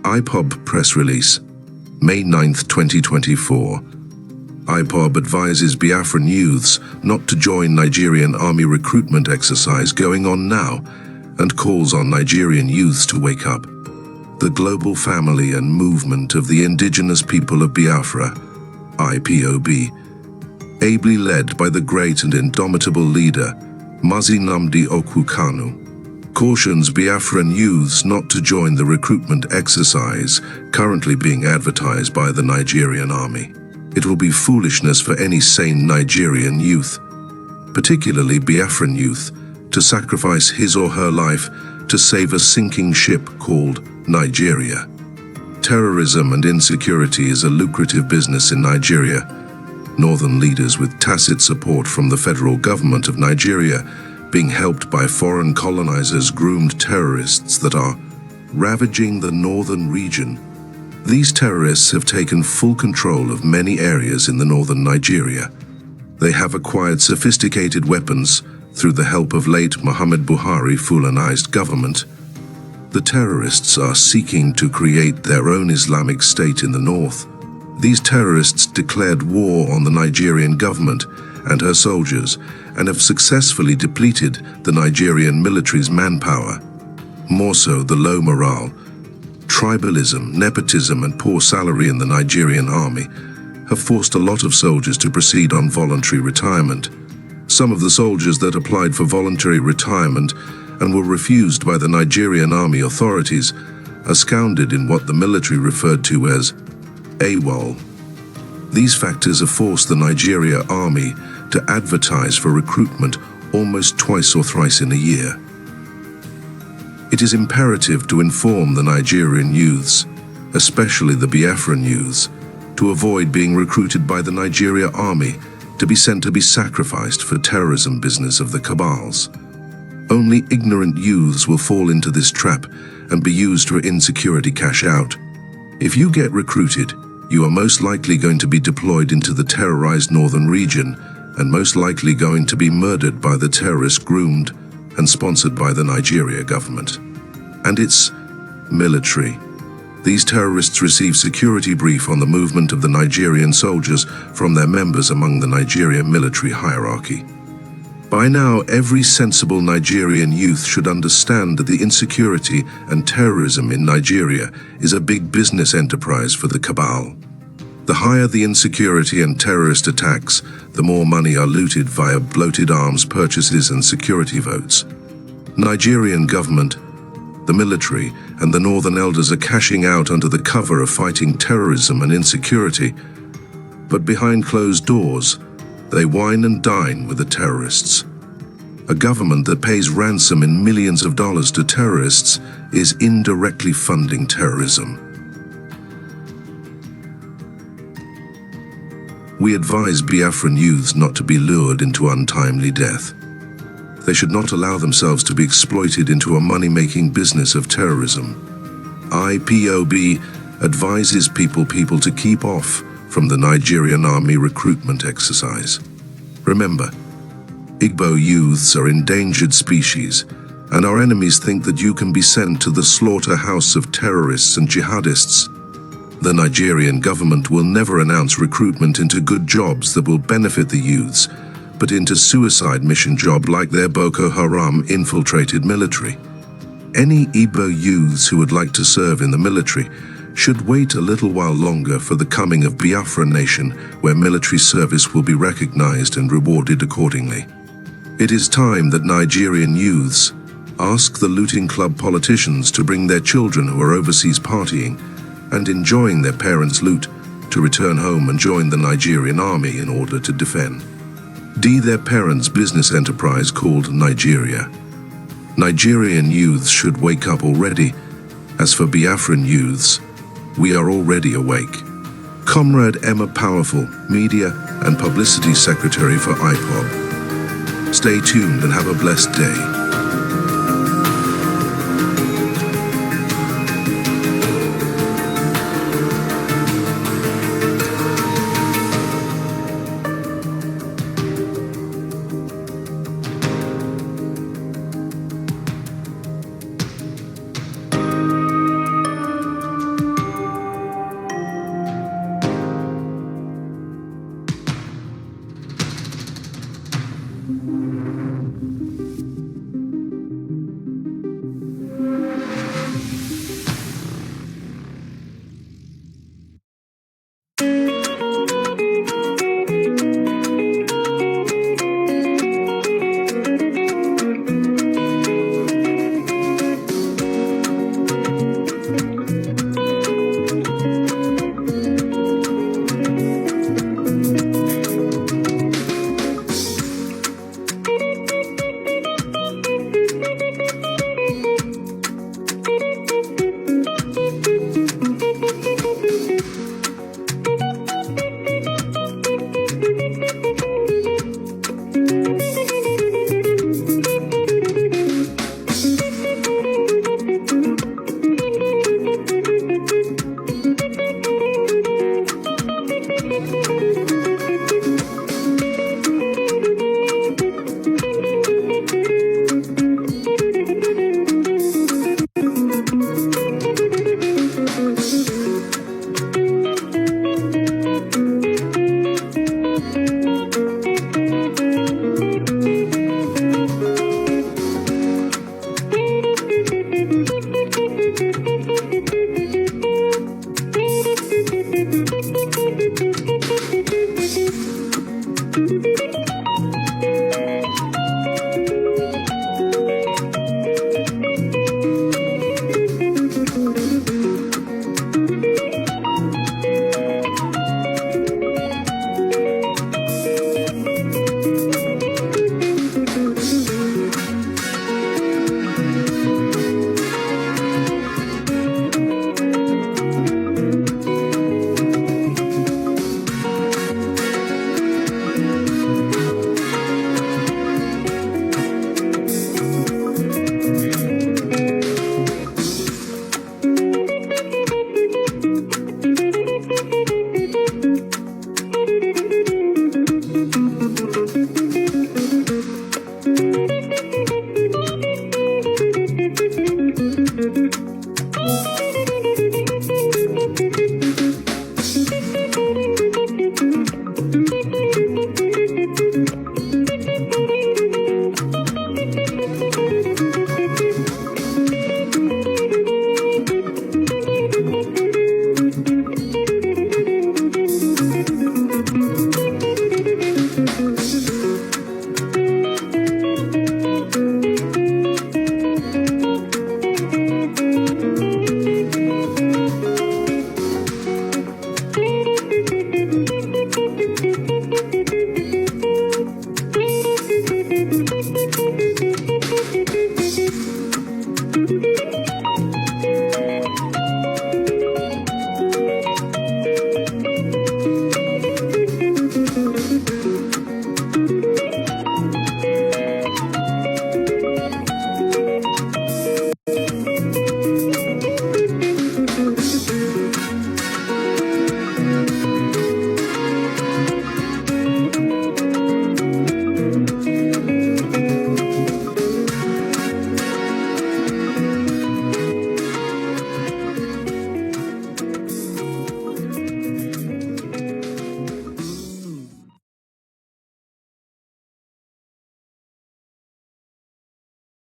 IPOB press release, May 9, 2024. IPOB advises Biafran youths not to join Nigerian army recruitment exercise going on now and calls on Nigerian youths to wake up. The global family and movement of the indigenous people of Biafra, IPOB, ably led by the great and indomitable leader, Mazi Nnamdi Kanu, cautions Biafran youths not to join the recruitment exercise currently being advertised by the Nigerian army. It will be foolishness for any sane Nigerian youth, particularly Biafran youth, to sacrifice his or her life to save a sinking ship called Nigeria. Terrorism and insecurity is a lucrative business in Nigeria. Northern leaders with tacit support from the federal government of Nigeria being helped by foreign colonizers groomed terrorists that are ravaging the northern region. These terrorists have taken full control of many areas in the northern Nigeria. They have acquired sophisticated weapons through the help of late Muhammad Buhari Fulanized government. The terrorists are seeking to create their own Islamic State in the north. These terrorists declared war on the Nigerian government and her soldiers and have successfully depleted the Nigerian military's manpower. More so, the low morale, tribalism, nepotism and poor salary in the Nigerian army have forced a lot of soldiers to proceed on voluntary retirement. Some of the soldiers that applied for voluntary retirement and were refused by the Nigerian army authorities are scouted in what the military referred to as AWOL. These factors have forced the Nigeria army to advertise for recruitment almost twice or thrice in a year. It is imperative to inform the Nigerian youths, especially the Biafran youths, to avoid being recruited by the Nigeria army to be sent to be sacrificed for terrorism business of the cabals. Only ignorant youths will fall into this trap and be used for insecurity cash out. If you get recruited, you are most likely going to be deployed into the terrorized northern region and most likely going to be murdered by the terrorists groomed and sponsored by the Nigeria government and its military. These terrorists receive security brief on the movement of the Nigerian soldiers from their members among the Nigerian military hierarchy. By now, every sensible Nigerian youth should understand that the insecurity and terrorism in Nigeria is a big business enterprise for the cabal. The higher the insecurity and terrorist attacks, the more money are looted via bloated arms purchases and security votes. Nigerian government, the military, and the northern elders are cashing out under the cover of fighting terrorism and insecurity. But behind closed doors, they wine and dine with the terrorists. A government that pays ransom in millions of dollars to terrorists is indirectly funding terrorism. We advise Biafran youths not to be lured into untimely death. They should not allow themselves to be exploited into a money-making business of terrorism. IPOB advises people to keep off from the Nigerian army recruitment exercise. Remember, Igbo youths are endangered species, and our enemies think that you can be sent to the slaughterhouse of terrorists and jihadists. The Nigerian government will never announce recruitment into good jobs that will benefit the youths, but into suicide mission job like their Boko Haram infiltrated military. Any Igbo youths who would like to serve in the military should wait a little while longer for the coming of Biafra nation, where military service will be recognized and rewarded accordingly. It is time that Nigerian youths ask the looting club politicians to bring their children who are overseas partying and enjoying their parents' loot to return home and join the Nigerian army in order to defend their parents' business enterprise called Nigeria. Nigerian youths should wake up already. As for Biafran youths, we are already awake. Comrade Emma Powerful, Media and Publicity Secretary for IPOB. Stay tuned and have a blessed day.